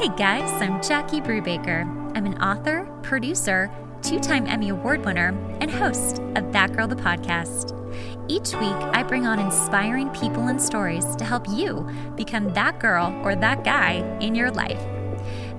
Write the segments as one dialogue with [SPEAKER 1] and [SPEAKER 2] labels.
[SPEAKER 1] Hey guys, I'm Jackie Brubaker. I'm an author, producer, 2-time Emmy Award winner, and host of That Girl the Podcast. Each week, I bring on inspiring people and stories to help you become that girl or that guy in your life.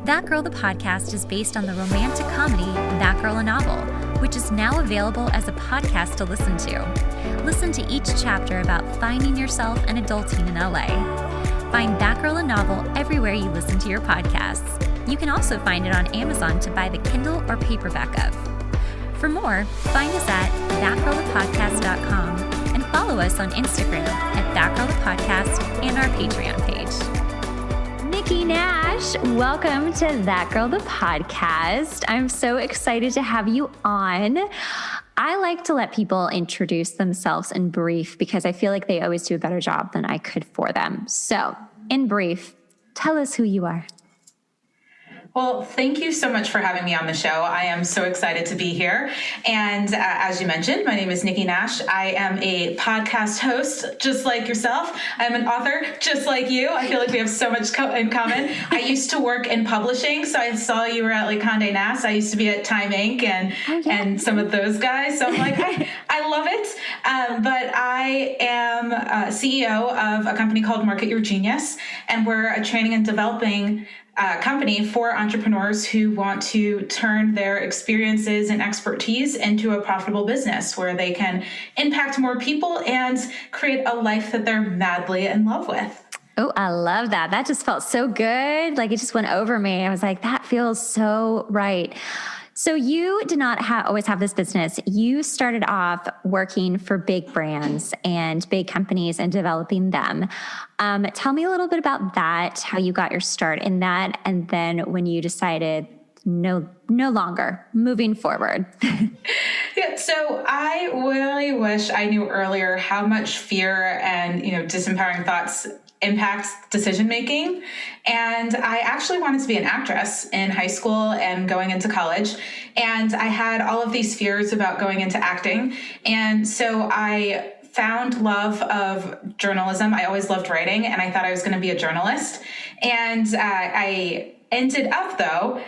[SPEAKER 1] That Girl the Podcast is based on the romantic comedy That Girl a Novel, which is now available as a podcast to listen to. Listen to each chapter about finding yourself and adulting in LA. Find That Girl a Novel everywhere you listen to your podcasts. You can also find it on Amazon to buy the Kindle or paperback of. For more, find us at thatgirlthepodcast.com and follow us on Instagram at thatgirlthepodcast and our Patreon page. Nikki Nash, welcome to That Girl the Podcast. I'm so excited to have you on. I like to let people introduce themselves in brief because I feel like they always do a better job than I could for them. So, in brief, tell us who you are.
[SPEAKER 2] Well, thank you so much for having me on the show. I am so excited to be here. And as you mentioned, my name is Nikki Nash. I am a podcast host, just like yourself. I'm an author, just like you. I feel like we have so much in common. I used to work in publishing, so I saw you were at like Conde Nast. I used to be at Time Inc. and some of those guys. So I'm like, I love it. But I am CEO of a company called Market Your Genius, and we're a training and developing company for entrepreneurs who want to turn their experiences and expertise into a profitable business where they can impact more people and create a life that they're madly in love with.
[SPEAKER 1] Oh, I love that. That just felt so good. Like it just went over me. I was like, that feels so right. So you did not always have this business. You started off working for big brands and big companies and developing them. Tell me a little bit about that, how you got your start in that, and then when you decided no longer, moving forward.
[SPEAKER 2] Yeah, so I really wish I knew earlier how much fear and disempowering thoughts impact decision-making. And I actually wanted to be an actress in high school and going into college. And I had all of these fears about going into acting. And so I found love of journalism. I always loved writing, and I thought I was going to be a journalist. And I ended up, though,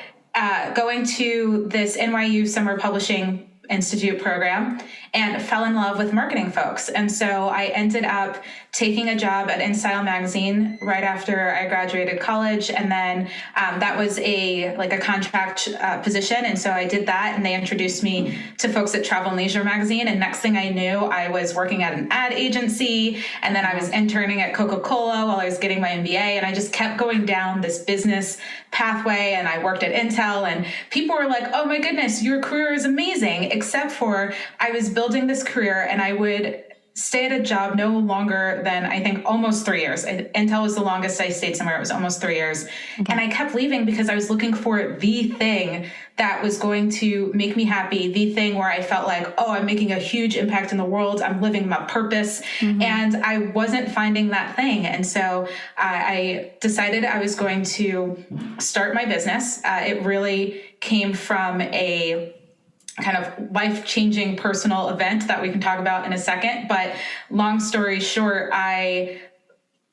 [SPEAKER 2] going to this NYU Summer Publishing Institute program and fell in love with marketing folks. And so I ended up taking a job at InStyle magazine right after I graduated college. And then that was a contract position. And so I did that, and they introduced me to folks at Travel and Leisure magazine. And next thing I knew, I was working at an ad agency. And then I was interning at Coca-Cola while I was getting my MBA. And I just kept going down this business pathway. And I worked at Intel, and people were like, oh my goodness, your career is amazing. Except for I was building this career, and I would stay at a job no longer than, I think, almost 3 years. Intel was the longest I stayed somewhere. It was almost 3 years. Okay. And I kept leaving because I was looking for the thing that was going to make me happy, the thing where I felt like, oh, I'm making a huge impact in the world. I'm living my purpose. Mm-hmm. And I wasn't finding that thing. And so I decided I was going to start my business. It really came from a kind of life-changing personal event that we can talk about in a second. But long story short, I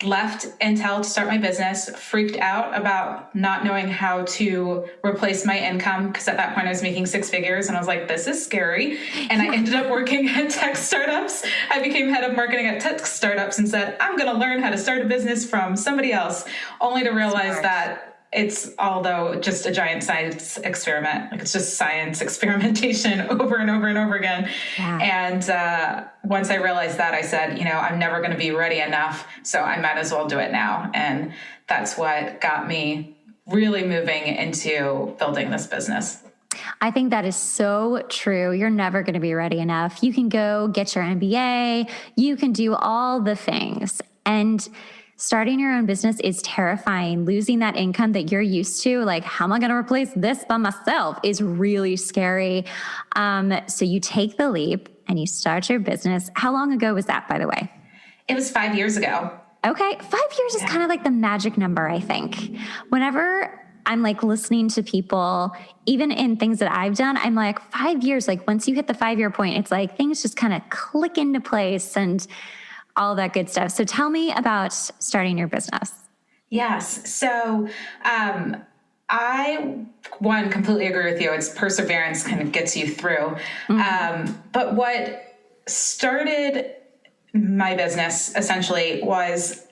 [SPEAKER 2] left Intel to start my business, freaked out about not knowing how to replace my income, because at that point I was making 6 figures, and I was like, this is scary. And I ended up working at tech startups. I became head of marketing at tech startups and said, I'm going to learn how to start a business from somebody else, only to realize that it's, although just a giant science experiment, like it's just science experimentation over and over and over again. Yeah. And once I realized that, I said, I'm never going to be ready enough, so I might as well do it now. And that's what got me really moving into building this business.
[SPEAKER 1] I think that is so true. You're never going to be ready enough. You can go get your MBA. You can do all the things. And starting your own business is terrifying. Losing that income that you're used to, like, how am I going to replace this by myself, is really scary. So you take the leap and you start your business. How long ago was that, by the way?
[SPEAKER 2] It was 5 years ago.
[SPEAKER 1] Okay. 5 years is kind of like the magic number, I think. Whenever I'm like listening to people, even in things that I've done, I'm like, 5 years, like once you hit the 5-year point, it's like things just kind of click into place and all that good stuff. So tell me about starting your business.
[SPEAKER 2] Yes. So one, completely agree with you. It's perseverance kind of gets you through. But what started my business essentially was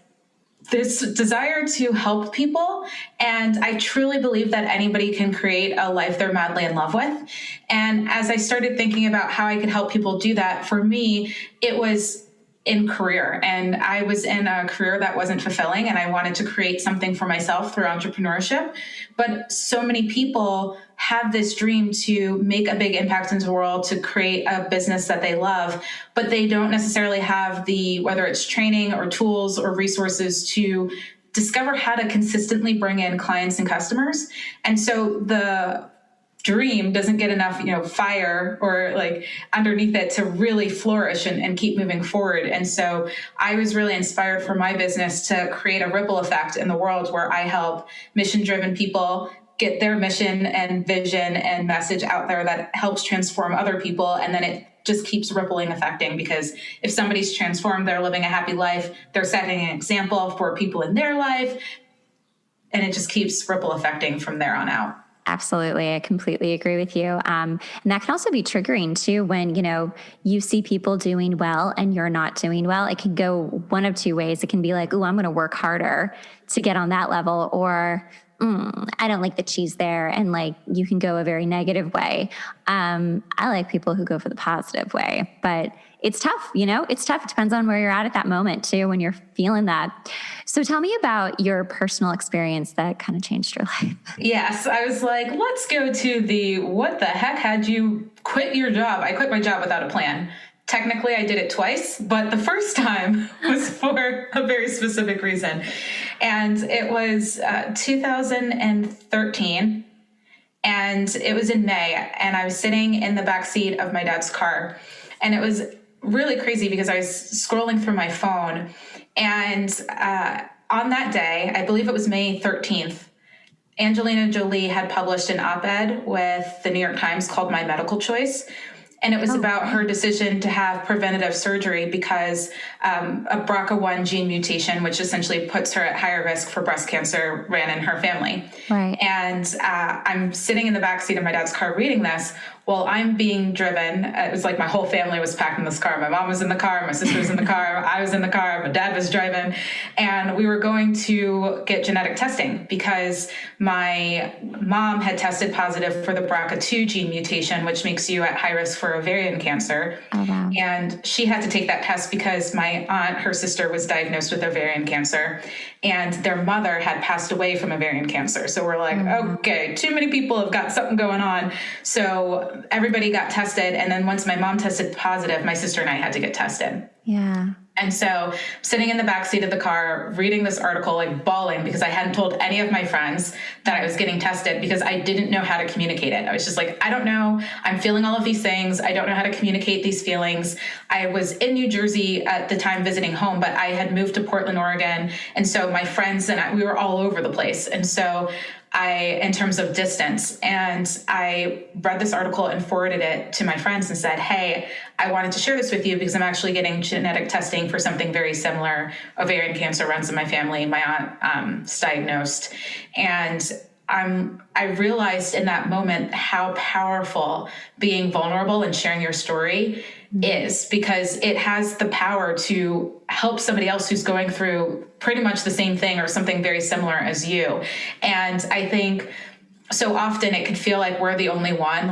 [SPEAKER 2] this desire to help people. And I truly believe that anybody can create a life they're madly in love with. And as I started thinking about how I could help people do that, for me, it was in career. And I was in a career that wasn't fulfilling, and I wanted to create something for myself through entrepreneurship. But so many people have this dream to make a big impact into the world, to create a business that they love, but they don't necessarily have whether it's training or tools or resources to discover how to consistently bring in clients and customers. And so the dream doesn't get enough, fire or like underneath it to really flourish and keep moving forward. And so I was really inspired for my business to create a ripple effect in the world where I help mission-driven people get their mission and vision and message out there that helps transform other people. And then it just keeps rippling affecting, because if somebody's transformed, they're living a happy life, they're setting an example for people in their life, and it just keeps ripple affecting from there on out.
[SPEAKER 1] Absolutely. I completely agree with you. And that can also be triggering too, when, you see people doing well and you're not doing well. It can go one of two ways. It can be like, oh, I'm going to work harder to get on that level, or I don't like the cheese there. And like, you can go a very negative way. I like people who go for the positive way, but it's tough, it's tough. It depends on where you're at that moment too, when you're feeling that. So tell me about your personal experience that kind of changed your life.
[SPEAKER 2] Yes. I was like, let's go to what the heck had you quit your job? I quit my job without a plan. Technically, I did it twice, but the first time was for a very specific reason. And it was 2013, and it was in May, and I was sitting in the backseat of my dad's car. And it was really crazy because I was scrolling through my phone, and on that day, I believe it was May 13th, Angelina Jolie had published an op-ed with the New York Times called My Medical Choice. And it was about her decision to have preventative surgery because a BRCA1 gene mutation, which essentially puts her at higher risk for breast cancer, ran in her family.
[SPEAKER 1] Right.
[SPEAKER 2] And I'm sitting in the backseat of my dad's car reading this while I'm being driven. It was like my whole family was packed in this car. My mom was in the car, my sister was in the car, I was in the car, my dad was driving. And we were going to get genetic testing because my mom had tested positive for the BRCA2 gene mutation, which makes you at high risk for ovarian cancer.
[SPEAKER 1] Oh, wow.
[SPEAKER 2] And she had to take that test because my aunt, her sister, was diagnosed with ovarian cancer, and their mother had passed away from ovarian cancer. So we're like, okay, too many people have got something going on. So everybody got tested. And then once my mom tested positive, my sister and I had to get tested.
[SPEAKER 1] Yeah.
[SPEAKER 2] And so sitting in the backseat of the car, reading this article, like bawling because I hadn't told any of my friends that I was getting tested because I didn't know how to communicate it. I was just like, I don't know. I'm feeling all of these things. I don't know how to communicate these feelings. I was in New Jersey at the time visiting home, but I had moved to Portland, Oregon. And so my friends and we were all over the place. And so in terms of distance, and I read this article and forwarded it to my friends and said, hey, I wanted to share this with you because I'm actually getting genetic testing for something very similar. Ovarian cancer runs in my family. My aunt's diagnosed. And I realized in that moment how powerful being vulnerable and sharing your story is, because it has the power to help somebody else who's going through pretty much the same thing or something very similar as you. And I think so often it could feel like we're the only one,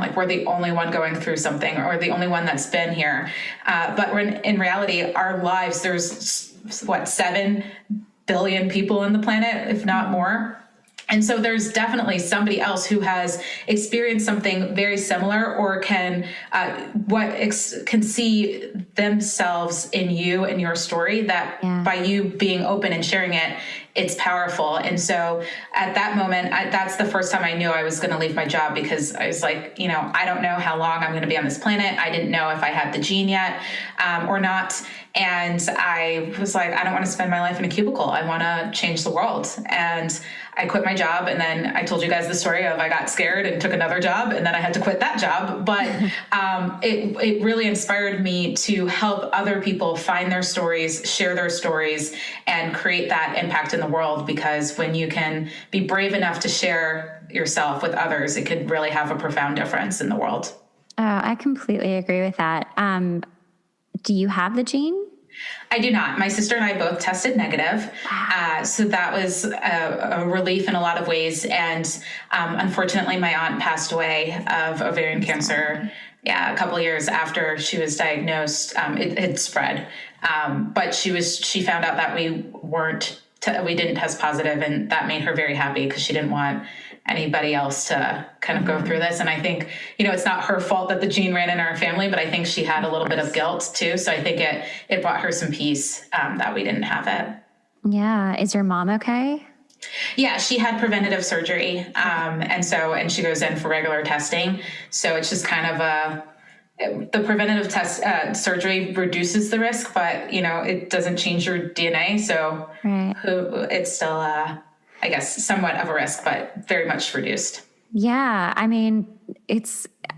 [SPEAKER 2] going through something, or the only one that's been here. But in reality, our lives, there's 7 billion people on the planet, if not more. And so there's definitely somebody else who has experienced something very similar, or can see themselves in you and your story, that by you being open and sharing it, it's powerful. And so at that moment, that's the first time I knew I was going to leave my job, because I was like, I don't know how long I'm going to be on this planet. I didn't know if I had the gene yet or not. And I was like, I don't want to spend my life in a cubicle. I want to change the world. And I quit my job, and then I told you guys the story of I got scared and took another job, and then I had to quit that job. But it really inspired me to help other people find their stories, share their stories, and create that impact in the world. Because when you can be brave enough to share yourself with others, it could really have a profound difference in the world.
[SPEAKER 1] Oh, I completely agree with that. Do you have the gene?
[SPEAKER 2] I do not. My sister and I both tested negative.
[SPEAKER 1] Wow.
[SPEAKER 2] So that was a relief in a lot of ways. And unfortunately, my aunt passed away of ovarian cancer. Yeah, a couple of years after she was diagnosed. It had spread. But she found out that we didn't test positive, and that made her very happy because she didn't want anybody else to kind of go through this. And I think, it's not her fault that the gene ran in our family, but I think she had a little bit of guilt too. So I think it brought her some peace that we didn't have it.
[SPEAKER 1] Yeah. Is your mom okay?
[SPEAKER 2] Yeah, she had preventative surgery. And she goes in for regular testing. So it's just kind of the preventative surgery reduces the risk, but it doesn't change your DNA. So
[SPEAKER 1] right.
[SPEAKER 2] It's still, I guess, somewhat of a risk, but very much reduced.
[SPEAKER 1] Yeah. I mean,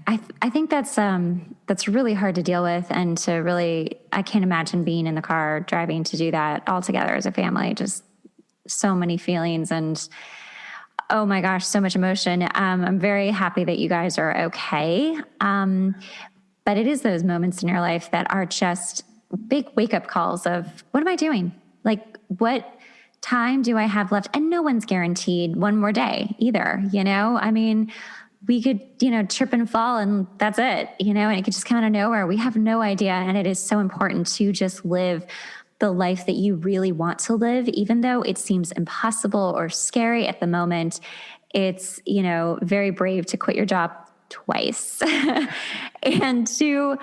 [SPEAKER 1] I think that's really hard to deal with, and I can't imagine being in the car driving to do that all together as a family. Just so many feelings and, oh my gosh, so much emotion. I'm very happy that you guys are okay. But it is those moments in your life that are just big wake-up calls of, what am I doing? Like, what time do I have left? And no one's guaranteed one more day either, I mean, we could, trip and fall and that's it, and it could just come out of nowhere. We have no idea. And it is so important to just live the life that you really want to live, even though it seems impossible or scary at the moment. It's, very brave to quit your job twice and to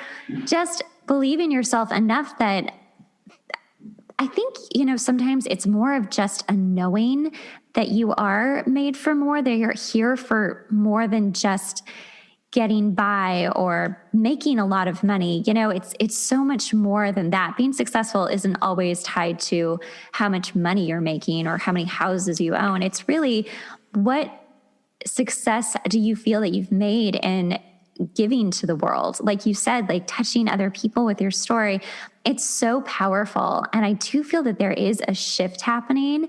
[SPEAKER 1] just believe in yourself enough that I think, sometimes it's more of just a knowing that you are made for more, that you're here for more than just getting by or making a lot of money. It's so much more than that. Being successful isn't always tied to how much money you're making or how many houses you own. It's really, what success do you feel that you've made in giving to the world? Like you said, like touching other people with your story. It's so powerful. And I do feel that there is a shift happening.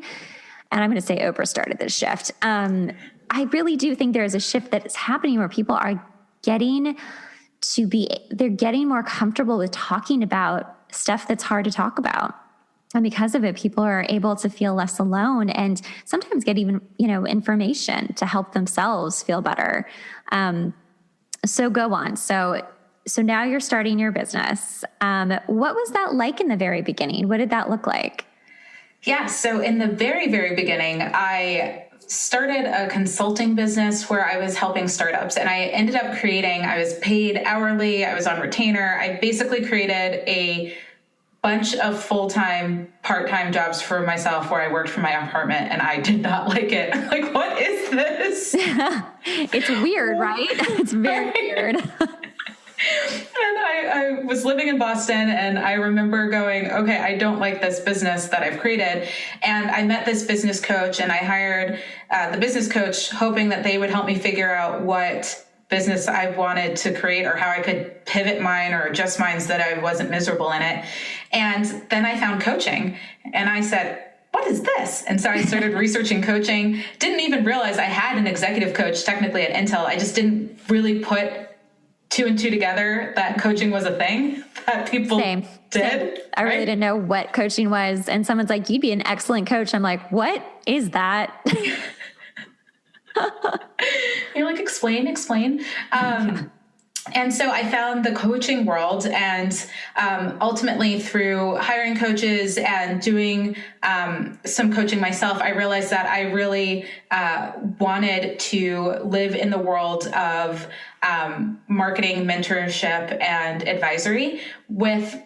[SPEAKER 1] And I'm going to say Oprah started this shift. I really do think there is a shift that is happening where people are getting more comfortable with talking about stuff that's hard to talk about. And because of it, people are able to feel less alone and sometimes get even, information to help themselves feel better. So go on. So now you're starting your business. What was that like in the very beginning? What did that look like?
[SPEAKER 2] Yeah. So in the very, very beginning, I started a consulting business where I was helping startups, and I ended up I was paid hourly. I was on retainer. I basically created a bunch of full-time, part-time jobs for myself where I worked from my apartment, and I did not like it. Like, what is this?
[SPEAKER 1] It's weird, right? It's very weird.
[SPEAKER 2] And I was living in Boston, and I remember going, okay, I don't like this business that I've created. And I met this business coach, and I hired the business coach hoping that they would help me figure out what business I wanted to create or how I could pivot mine or adjust mine so that I wasn't miserable in it. And then I found coaching, and I said, what is this? And so I started researching coaching. Didn't even realize I had an executive coach technically at Intel. I just didn't really put two and two together that coaching was a thing that people did. Same.
[SPEAKER 1] I really didn't know what coaching was. And someone's like, you'd be an excellent coach. I'm like, what is that?
[SPEAKER 2] You're like, explain. And so I found the coaching world, and ultimately through hiring coaches and doing some coaching myself, I realized that I really wanted to live in the world of marketing, mentorship, and advisory, with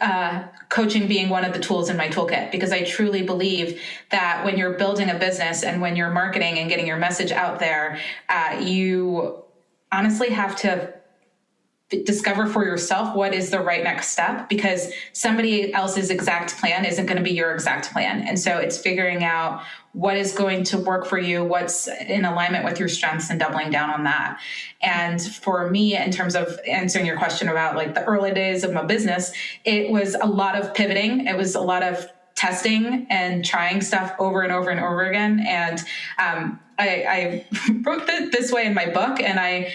[SPEAKER 2] coaching being one of the tools in my toolkit, because I truly believe that when you're building a business and when you're marketing and getting your message out there, you honestly have to discover for yourself what is the right next step, because somebody else's exact plan isn't going to be your exact plan. And so it's figuring out what is going to work for you, what's in alignment with your strengths, and doubling down on that. And for me, in terms of answering your question about like the early days of my business, it was a lot of pivoting. It was a lot of testing and trying stuff over and over and over again. And I wrote this way in my book, and I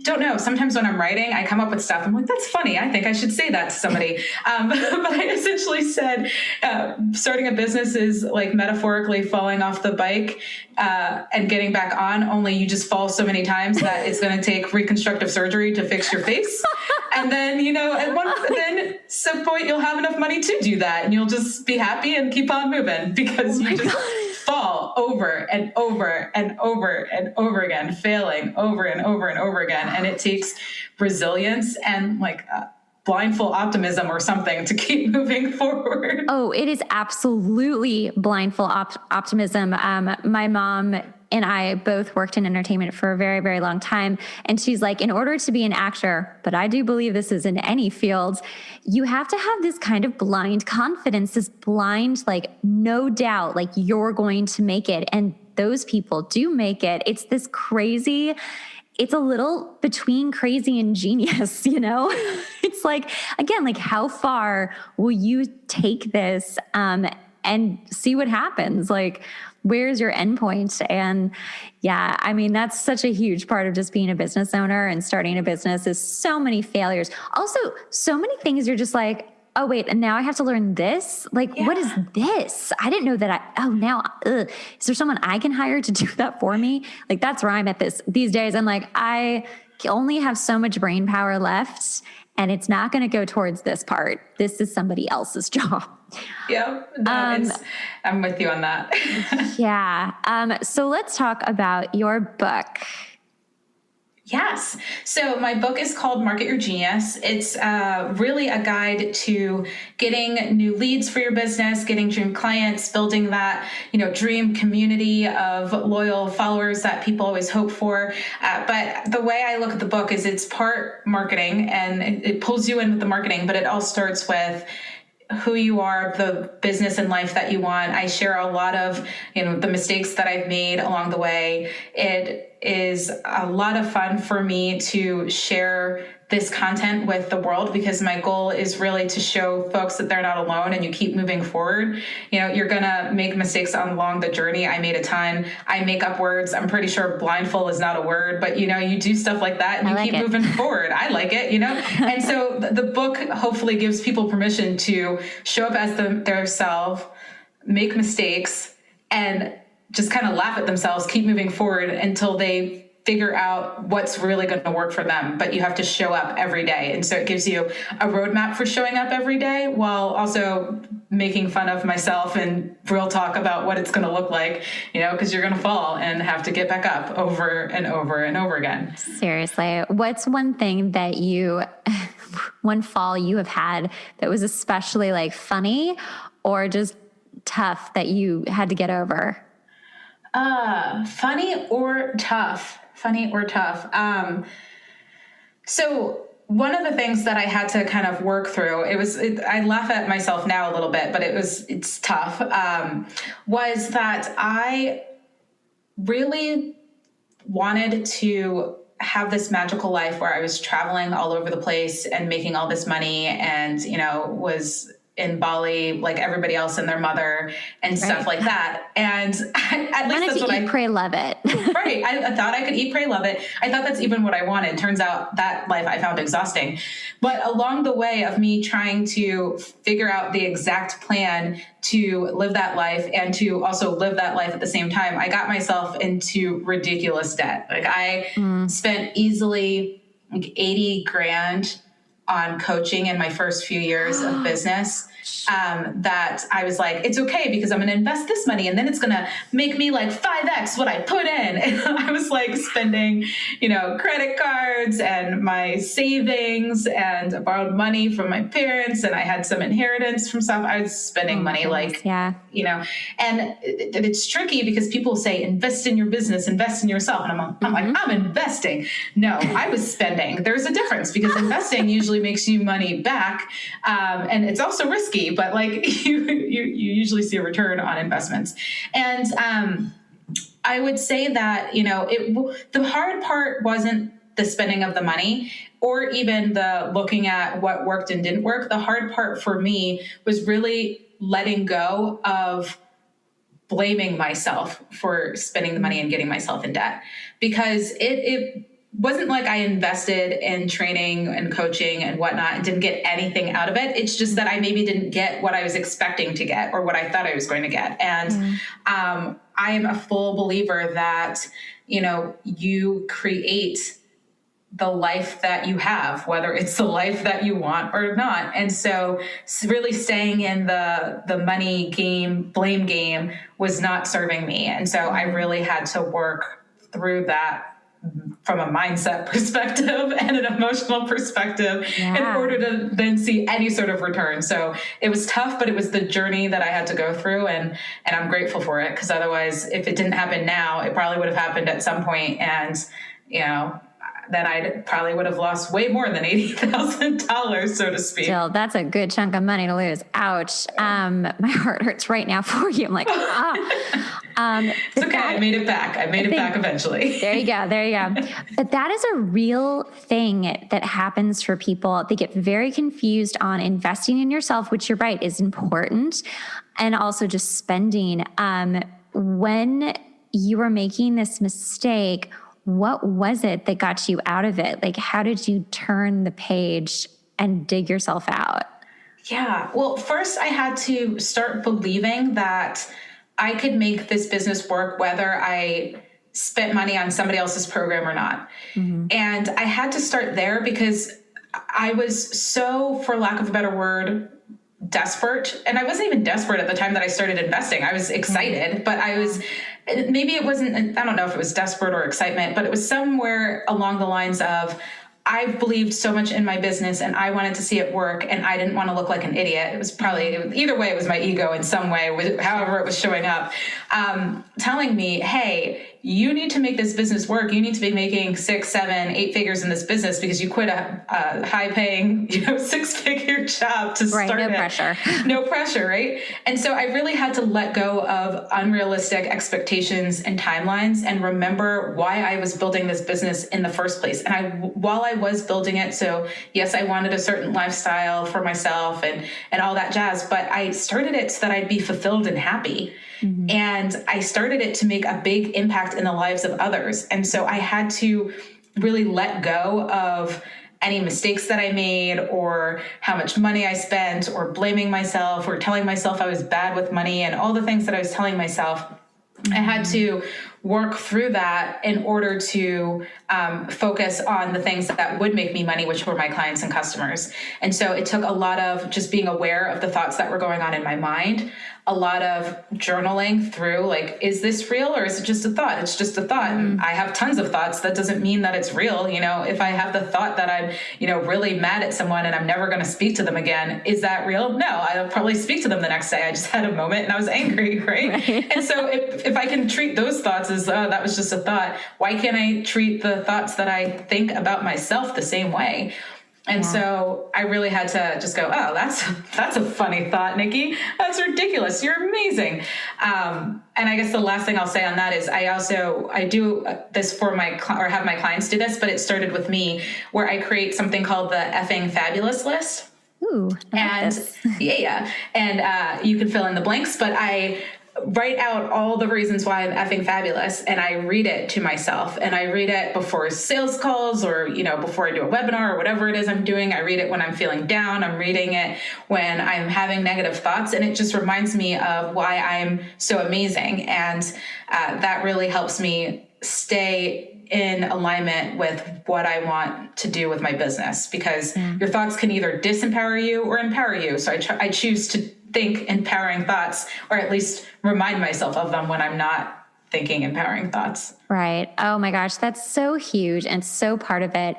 [SPEAKER 2] don't know. Sometimes when I'm writing, I come up with stuff. I'm like, that's funny. I think I should say that to somebody. But I essentially said, starting a business is like metaphorically falling off the bike and getting back on, only you just fall so many times that it's going to take reconstructive surgery to fix your face. And then, at some point you'll have enough money to do that, and you'll just be happy and keep on moving, because you just fall over and over and over and over again, failing over and over and over again. And it takes resilience and like blindfold optimism or something to keep moving forward.
[SPEAKER 1] Oh, it is absolutely blindfold optimism. My mom and I both worked in entertainment for a very, very long time. And she's like, in order to be an actor, but I do believe this is in any field, you have to have this kind of blind confidence, this blind, like, no doubt, like you're going to make it. And those people do make it. It's this crazy, it's a little between crazy and genius, It's like, again, like how far will you take this and see what happens? Like, where's your endpoint? And yeah, I mean, that's such a huge part of just being a business owner and starting a business is so many failures. Also, so many things you're just like, oh, wait, and now I have to learn this? Like, What is this? I didn't know that is there someone I can hire to do that for me? Like, that's where I'm at these days. I'm like, I only have so much brain power left, and it's not going to go towards this part. This is somebody else's job.
[SPEAKER 2] Yeah, I'm with you on that.
[SPEAKER 1] Yeah. So let's talk about your book.
[SPEAKER 2] Yes. So my book is called Market Your Genius. It's really a guide to getting new leads for your business, getting dream clients, building that, dream community of loyal followers that people always hope for. But the way I look at the book is it's part marketing, and it pulls you in with the marketing, but it all starts with who you are, the business and life that you want. I share a lot of, the mistakes that I've made along the way. It is a lot of fun for me to share this content with the world, because my goal is really to show folks that they're not alone and you keep moving forward. You're going to make mistakes along the journey. I made a ton. I make up words. I'm pretty sure blindfold is not a word, but you do stuff like that and you keep moving forward. I like it, And so the book hopefully gives people permission to show up as their self, make mistakes, and just kind of laugh at themselves, keep moving forward until they figure out what's really going to work for them. But you have to show up every day. And so it gives you a roadmap for showing up every day, while also making fun of myself and real talk about what it's going to look like, because you're going to fall and have to get back up over and over and over again.
[SPEAKER 1] Seriously. What's one thing that one fall you have had that was especially like funny or just tough that you had to get over?
[SPEAKER 2] Funny or tough? So one of the things that I had to kind of work through, I laugh at myself now a little bit, but it's tough, was that I really wanted to have this magical life where I was traveling all over the place and making all this money and, was in Bali, like everybody else and their mother and stuff like that. And at least that's what
[SPEAKER 1] eat, pray, love it.
[SPEAKER 2] Right. I thought I could eat, pray, love it. I thought that's even what I wanted. Turns out that life I found exhausting. But along the way of me trying to figure out the exact plan to live that life and to also live that life at the same time, I got myself into ridiculous debt. Like I spent easily like $80,000 on coaching in my first few years of business. that I was like, it's okay because I'm going to invest this money and then it's going to make me like 5x what I put in. And I was like spending, credit cards and my savings, and I borrowed money from my parents, and I had some inheritance from stuff. I was spending money and it's tricky because people say, invest in your business, invest in yourself. And I'm like, I'm investing. No, I was spending. There's a difference because investing usually makes you money back. And it's also risky, but like you usually see a return on investments. And I would say that, the hard part wasn't the spending of the money or even the looking at what worked and didn't work. The hard part for me was really letting go of blaming myself for spending the money and getting myself in debt, because it wasn't like I invested in training and coaching and whatnot and didn't get anything out of it. It's just that I maybe didn't get what I was expecting to get or what I thought I was going to get. And I am a full believer that, you create the life that you have, whether it's the life that you want or not. And so really staying in the money game, blame game was not serving me. And so I really had to work through that from a mindset perspective and an emotional perspective in order to then see any sort of return. So it was tough, but it was the journey that I had to go through. And I'm grateful for it, because otherwise, if it didn't happen now, it probably would have happened at some point. And, then I probably would have lost way more than $80,000, so to speak.
[SPEAKER 3] Jill, that's a good chunk of money to lose. Ouch. My heart hurts right now for you. I'm like,
[SPEAKER 2] It's okay. I made it back. I made it back eventually.
[SPEAKER 3] There you go. But that is a real thing that happens for people. They get very confused on investing in yourself, which you're right, is important. And also just spending. When you were making this mistake, what was it that got you out of it? Like, how did you turn the page and dig yourself out?
[SPEAKER 2] Yeah. Well, first I had to start believing that I could make this business work whether I spent money on somebody else's program or not. Mm-hmm. And I had to start there because I was so, for lack of a better word, desperate. And I wasn't even desperate at the time that I started investing. I was excited, but maybe it wasn't, I don't know if it was desperate or excitement, but it was somewhere along the lines of, I believed so much in my business and I wanted to see it work, and I didn't want to look like an idiot. It was probably, either way, it was my ego in some way, however it was showing up, telling me, hey, you need to make this business work. You need to be making 6, 7, 8 figures in this business because you quit a high-paying, 6-figure job to start it.
[SPEAKER 3] Pressure.
[SPEAKER 2] No pressure, right? And so I really had to let go of unrealistic expectations and timelines and remember why I was building this business in the first place. And while I was building it, so yes, I wanted a certain lifestyle for myself and all that jazz, but I started it so that I'd be fulfilled and happy. Mm-hmm. And I started it to make a big impact in the lives of others. And so I had to really let go of any mistakes that I made or how much money I spent or blaming myself or telling myself I was bad with money and all the things that I was telling myself. Mm-hmm. I had to work through that in order to focus on the things that would make me money, which were my clients and customers. And so it took a lot of just being aware of the thoughts that were going on in my mind, a lot of journaling through, like, is this real or is it just a thought? It's just a thought. Mm-hmm. And I have tons of thoughts. That doesn't mean that it's real. If I have the thought that I'm, really mad at someone and I'm never going to speak to them again, is that real? No, I'll probably speak to them the next day. I just had a moment and I was angry, right? And so if I can treat those thoughts as, oh, that was just a thought, why can't I treat the thoughts that I think about myself the same way? And so I really had to just go, oh, that's a funny thought, Nikki. That's ridiculous. You're amazing. And I guess the last thing I'll say on that is I do this for have my clients do this, but it started with me, where I create something called the effing fabulous list.
[SPEAKER 3] Ooh,
[SPEAKER 2] and and you can fill in the blanks, but I write out all the reasons why I'm effing fabulous, and I read it to myself, and I read it before sales calls or, before I do a webinar or whatever it is I'm doing. I read it when I'm feeling down. I'm reading it when I'm having negative thoughts, and it just reminds me of why I'm so amazing. And that really helps me stay in alignment with what I want to do with my business, because your thoughts can either disempower you or empower you. So I choose to think empowering thoughts, or at least remind myself of them when I'm not thinking empowering thoughts.
[SPEAKER 3] Right. Oh my gosh, that's so huge and so part of it.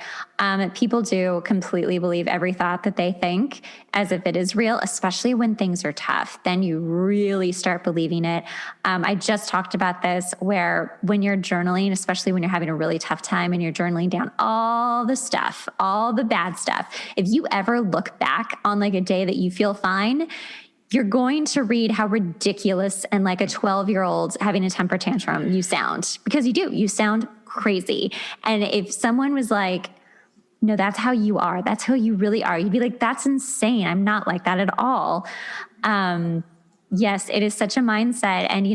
[SPEAKER 3] People do completely believe every thought that they think as if it is real, especially when things are tough. Then you really start believing it. I just talked about this, where when you're journaling, especially when you're having a really tough time and you're journaling down all the stuff, all the bad stuff, if you ever look back on like a day that you feel fine, you're going to read how ridiculous and like a 12-year-old having a temper tantrum you sound, because you do. You sound crazy. And if someone was like, no, that's how you are, that's who you really are, you'd be like, that's insane. I'm not like that at all. Yes, it is such a mindset. And,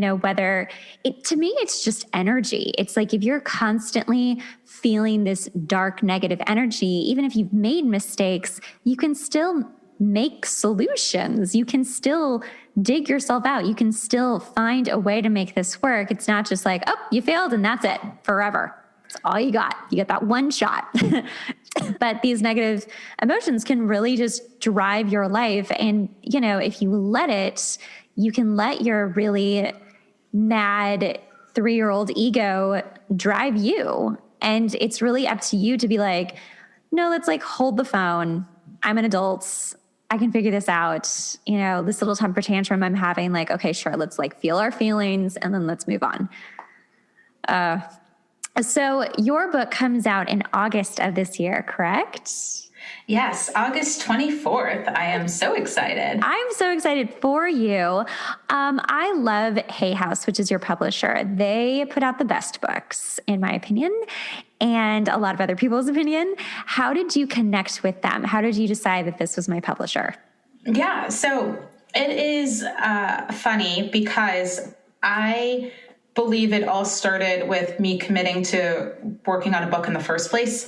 [SPEAKER 3] to me, it's just energy. It's like if you're constantly feeling this dark, negative energy, even if you've made mistakes, you can still make solutions. You can still dig yourself out. You can still find a way to make this work. It's not just like, oh, you failed and that's it forever. That's all you got. You get that one shot. But these negative emotions can really just drive your life. And, if you let it, you can let your really mad 3-year-old ego drive you. And it's really up to you to be like, no, let's like hold the phone. I'm an adult. I can figure this out. This little temper tantrum I'm having, like, okay, sure. Let's like feel our feelings and then let's move on. So your book comes out in August of this year, correct?
[SPEAKER 2] Yes, August 24th. I am so excited.
[SPEAKER 3] I'm so excited for you. I love Hay House, which is your publisher. They put out the best books, in my opinion, and a lot of other people's opinion. How did you connect with them? How did you decide that this was my publisher?
[SPEAKER 2] Yeah, so it is funny because I believe it all started with me committing to working on a book in the first place.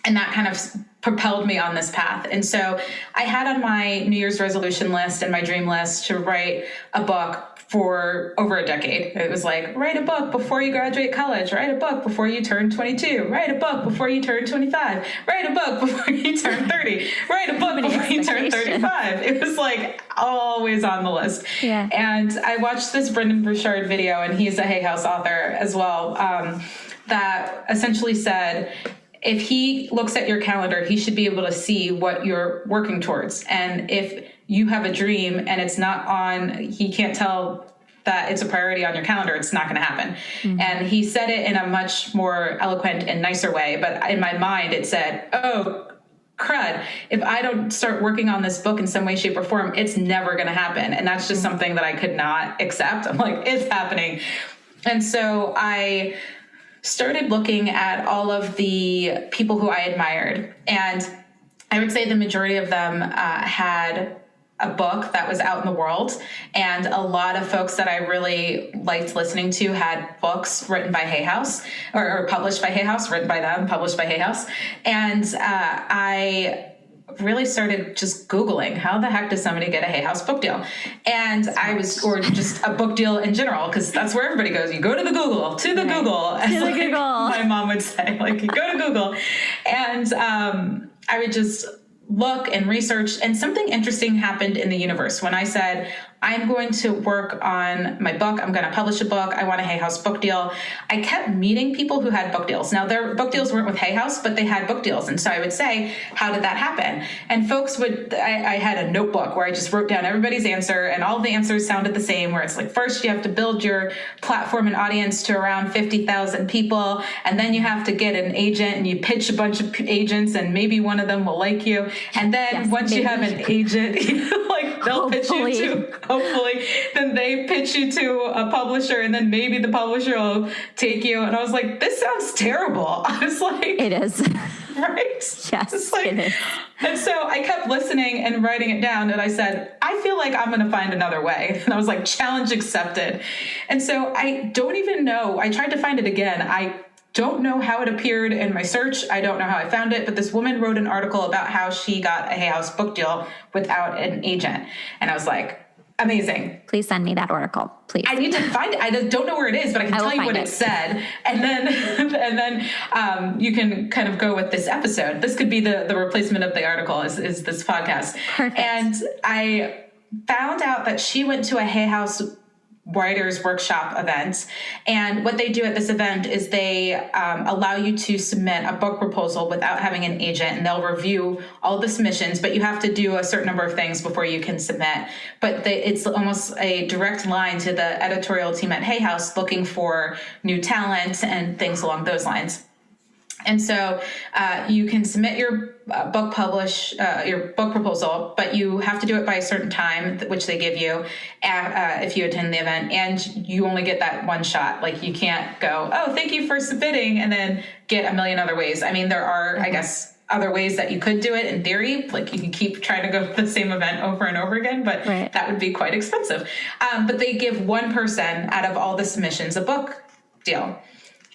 [SPEAKER 2] And that kind of propelled me on this path. And so I had on my New Year's resolution list and my dream list to write a book for over a decade. It was like, write a book before you graduate college, write a book before you turn 22, write a book before you turn 25, write a book before you turn 30, write a book before you turn 35. It was like always on the list.
[SPEAKER 3] Yeah.
[SPEAKER 2] And I watched this Brendan Burchard video, and he's a Hay House author as well, that essentially said, if he looks at your calendar, he should be able to see what you're working towards. And if you have a dream and it's not on, he can't tell that it's a priority on your calendar, it's not going to happen. Mm-hmm. And he said it in a much more eloquent and nicer way. But in my mind, it said, oh, crud, if I don't start working on this book in some way, shape, or form, it's never going to happen. And that's just something that I could not accept. I'm like, it's happening. And so I started looking at all of the people who I admired. And I would say the majority of them had a book that was out in the world. And a lot of folks that I really liked listening to had books written by Hay House or published by Hay House, written by them, published by Hay House. And I really started just Googling, how the heck does somebody get a Hay House book deal? And or just a book deal in general, because that's where everybody goes. You go to the Google, Google, as
[SPEAKER 3] to the Google.
[SPEAKER 2] My mom would say, like, you go to Google. And I would just look and research, and something interesting happened in the universe when I said, I'm going to work on my book. I'm going to publish a book. I want a Hay House book deal. I kept meeting people who had book deals. Now, their book deals weren't with Hay House, but they had book deals. And so I would say, how did that happen? And folks I had a notebook where I just wrote down everybody's answer, and all the answers sounded the same, where it's like, first you have to build your platform and audience to around 50,000 people. And then you have to get an agent, and you pitch a bunch of agents, and maybe one of them will like you. And then once you have an agent, like they'll pitch you to, hopefully, then they pitch you to a publisher, and then maybe the publisher will take you. And I was like, this sounds terrible. I was like,
[SPEAKER 3] it is.
[SPEAKER 2] Right?
[SPEAKER 3] Yes,
[SPEAKER 2] like,
[SPEAKER 3] it is.
[SPEAKER 2] And so I kept listening and writing it down, and I said, I feel like I'm going to find another way. And I was like, challenge accepted. And so I don't even know. I tried to find it again. I don't know how it appeared in my search. I don't know how I found it, but this woman wrote an article about how she got a Hay House book deal without an agent. And I was like, Amazing.
[SPEAKER 3] Please send me that article, please.
[SPEAKER 2] I need to find it. I don't know where it is, but I can tell you what it said. And then you can kind of go with this episode. This could be the replacement of the article is this podcast.
[SPEAKER 3] Perfect.
[SPEAKER 2] And I found out that she went to a Hay House Writers Workshop event. And what they do at this event is they allow you to submit a book proposal without having an agent, and they'll review all the submissions, but you have to do a certain number of things before you can submit. But it's almost a direct line to the editorial team at Hay House looking for new talent and things along those lines. And so you can submit your book proposal, but you have to do it by a certain time, which they give you if you attend the event. And you only get that one shot. Like, you can't go, oh, thank you for submitting, and then get a million other ways. I mean, there are, I guess, other ways that you could do it in theory. Like, you can keep trying to go to the same event over and over again, but that would be quite expensive. But they give one person out of all the submissions a book deal.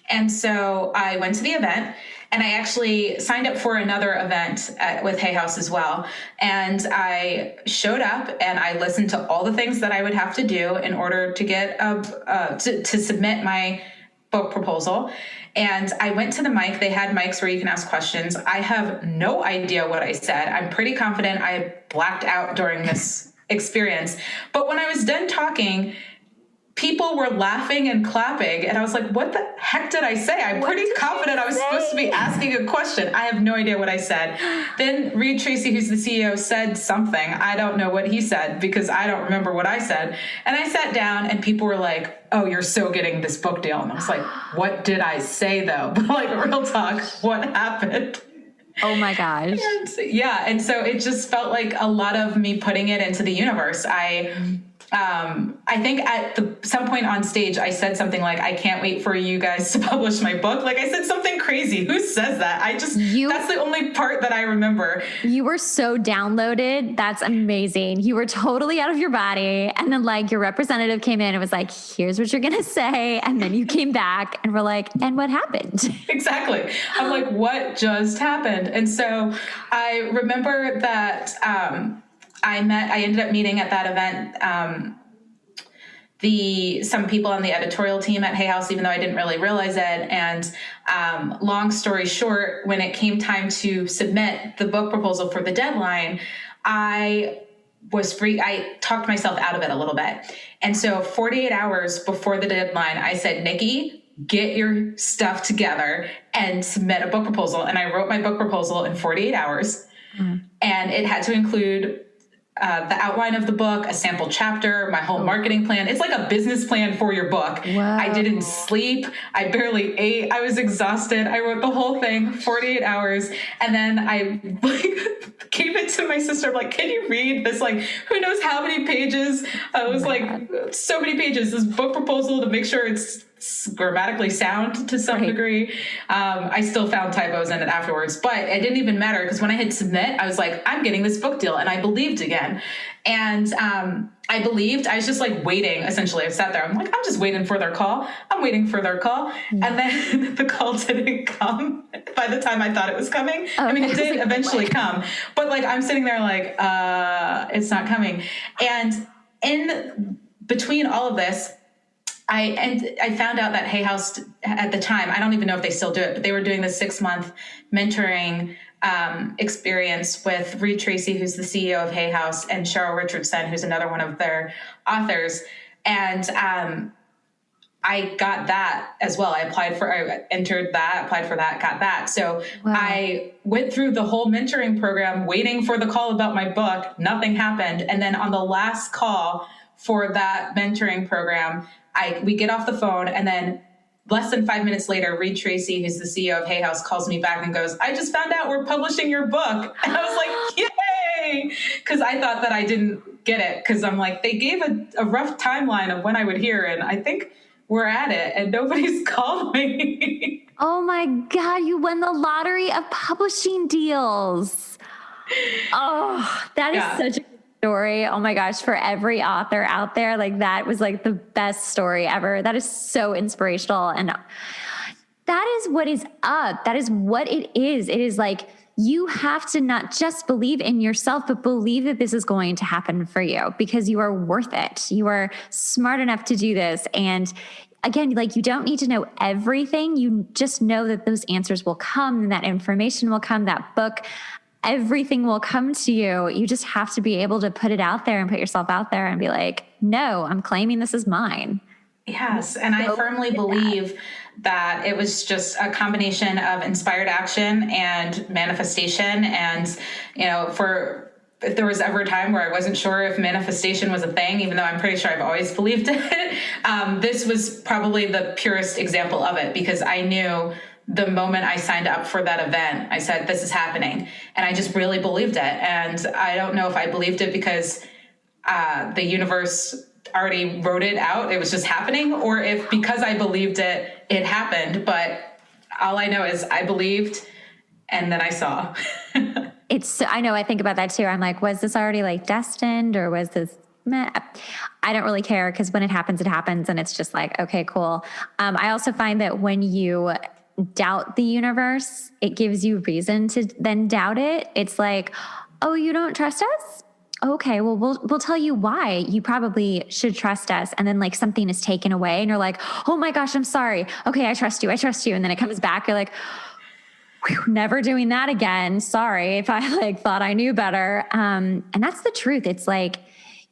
[SPEAKER 2] And so I went to the event, and I actually signed up for another event with Hay House as well. And I showed up and I listened to all the things that I would have to do in order to get to submit my book proposal. And I went to the mic. They had mics where you can ask questions. I have no idea what I said. I'm pretty confident I blacked out during this experience. But when I was done talking, people were laughing and clapping, and I was like, what the heck did I say? I'm pretty confident I was supposed to be asking a question. I have no idea what I said. Then Reed Tracy, who's the CEO, said something. I don't know what he said because I don't remember what I said. And I sat down, and people were like, oh, you're so getting this book deal. And I was like, what did I say, though? Like, real talk, what happened?
[SPEAKER 3] Oh my gosh.
[SPEAKER 2] And so it just felt like a lot of me putting it into the universe. I think at some point on stage, I said something like, I can't wait for you guys to publish my book. Like, I said something crazy. Who says that? That's the only part that I remember.
[SPEAKER 3] You were so downloaded. That's amazing. You were totally out of your body. And then, like, your representative came in and was like, here's what you're going to say. And then you came back and were like, and what happened? Exactly.
[SPEAKER 2] I'm like, what just happened? And so I remember that, I ended up meeting at that event some people on the editorial team at Hay House, even though I didn't really realize it. And long story short, when it came time to submit the book proposal for the deadline, I was free. I talked myself out of it a little bit. And so 48 hours before the deadline, I said, Nikki, get your stuff together and submit a book proposal. And I wrote my book proposal in 48 hours. And it had to include the outline of the book, a sample chapter, my whole marketing plan. It's like a business plan for your book.
[SPEAKER 3] Wow.
[SPEAKER 2] I didn't sleep. I barely ate. I was exhausted. I wrote the whole thing, 48 hours. And then I gave it to my sister. I'm like, can you read this? Like, who knows how many pages? It was like so many pages, this book proposal to make sure it's grammatically sound to some degree. I still found typos in it afterwards, but it didn't even matter because when I hit submit, I was like, I'm getting this book deal. And I believed again. And I was just like waiting, essentially. I sat there. I'm like, I'm just waiting for their call. I'm waiting for their call. And then the call didn't come by the time I thought it was coming. Okay. I mean, it did eventually come, but like, I'm sitting there like, it's not coming. And in between all of this, I found out that Hay House at the time, I don't even know if they still do it, but they were doing this 6-month mentoring experience with Reed Tracy, who's the CEO of Hay House, and Cheryl Richardson, who's another one of their authors. And I got that as well. I entered that, applied for that, got that. So I went through the whole mentoring program, waiting for the call about my book. Nothing happened. And then on the last call for that mentoring program, we get off the phone, and then less than 5 minutes later, Reed Tracy, who's the CEO of Hay House, calls me back and goes, I just found out we're publishing your book. And I was like, yay! Because I thought that I didn't get it. Because I'm like, they gave a rough timeline of when I would hear, and I think we're at it, and nobody's called me.
[SPEAKER 3] Oh my God, you won the lottery of publishing deals. Oh, that is such a story. Oh my gosh, for every author out there, like that was like the best story ever. That is so inspirational. And that is what is up. That is what it is. It is like you have to not just believe in yourself, but believe that this is going to happen for you because you are worth it. You are smart enough to do this. And again, like, you don't need to know everything. You just know that those answers will come, and that information will come, that book, everything will come to you. You just have to be able to put it out there and put yourself out there and be like, no, I'm claiming this is mine.
[SPEAKER 2] Yes. And I firmly believe that it was just a combination of inspired action and manifestation. And, if there was ever a time where I wasn't sure if manifestation was a thing, even though I'm pretty sure I've always believed it, this was probably the purest example of it, because I knew the moment I signed up for that event, I said, this is happening. And I just really believed it. And I don't know if I believed it because the universe already wrote it out, it was just happening, or if because I believed it, it happened. But all I know is I believed, and then I saw.
[SPEAKER 3] I know, I think about that too. I'm like, was this already like destined, or was this meh? I don't really care, because when it happens, and it's just like, okay, cool. I also find that when you doubt the universe, it gives you reason to then doubt it. It's like, oh, you don't trust us? Okay, well, we'll tell you why you probably should trust us. And then like something is taken away and you're like, oh my gosh, I'm sorry. Okay, I trust you. And then it comes back. You're like, never doing that again. Sorry if I like thought I knew better. And that's the truth. It's like,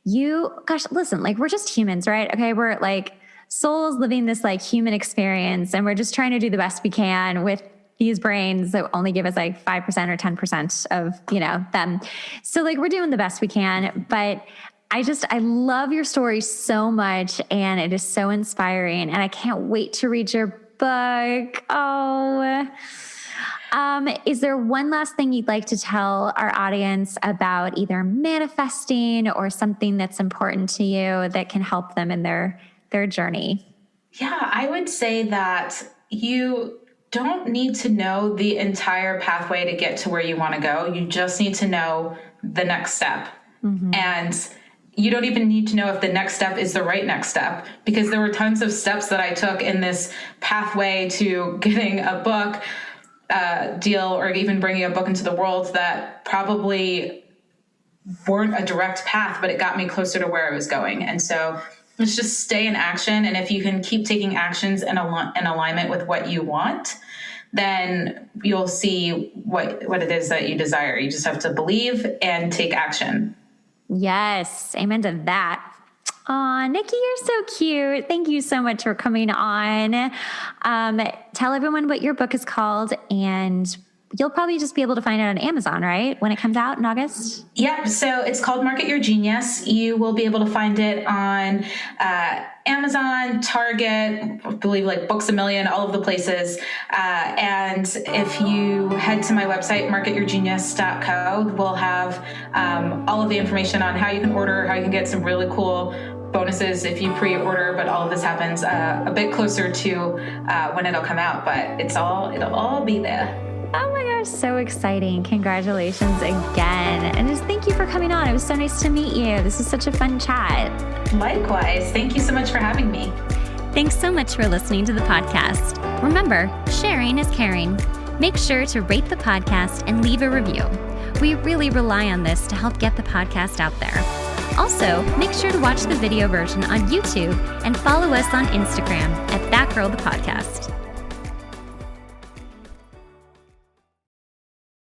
[SPEAKER 3] listen, like, we're just humans, right? Okay. We're like souls living this like human experience, and we're just trying to do the best we can with these brains that only give us like 5% or 10% of, them. So like, we're doing the best we can, but I love your story so much, and it is so inspiring, and I can't wait to read your book. Oh, is there one last thing you'd like to tell our audience about either manifesting or something that's important to you that can help them in their journey?
[SPEAKER 2] Yeah, I would say that you don't need to know the entire pathway to get to where you want to go. You just need to know the next step. Mm-hmm. And you don't even need to know if the next step is the right next step, because there were tons of steps that I took in this pathway to getting a book deal, or even bringing a book into the world, that probably weren't a direct path, but it got me closer to where I was going. And so let's just stay in action. And if you can keep taking actions in alignment with what you want, then you'll see what it is that you desire. You just have to believe and take action.
[SPEAKER 3] Yes. Amen to that. Aw, Nikki, you're so cute. Thank you so much for coming on. Tell everyone what your book is called, and you'll probably just be able to find it on Amazon, right? When it comes out in August?
[SPEAKER 2] Yep. So it's called Market Your Genius. You will be able to find it on Amazon, Target, I believe like Books A Million, all of the places. And if you head to my website, marketyourgenius.co, we'll have all of the information on how you can order, how you can get some really cool bonuses if you pre-order, but all of this happens a bit closer to when it'll come out, but it'll all be there.
[SPEAKER 3] Oh my gosh, so exciting. Congratulations again. And just thank you for coming on. It was so nice to meet you. This was such a fun chat.
[SPEAKER 2] Likewise. Thank you so much for having me.
[SPEAKER 1] Thanks so much for listening to the podcast. Remember, sharing is caring. Make sure to rate the podcast and leave a review. We really rely on this to help get the podcast out there. Also, make sure to watch the video version on YouTube and follow us on Instagram at That Girl the Podcast.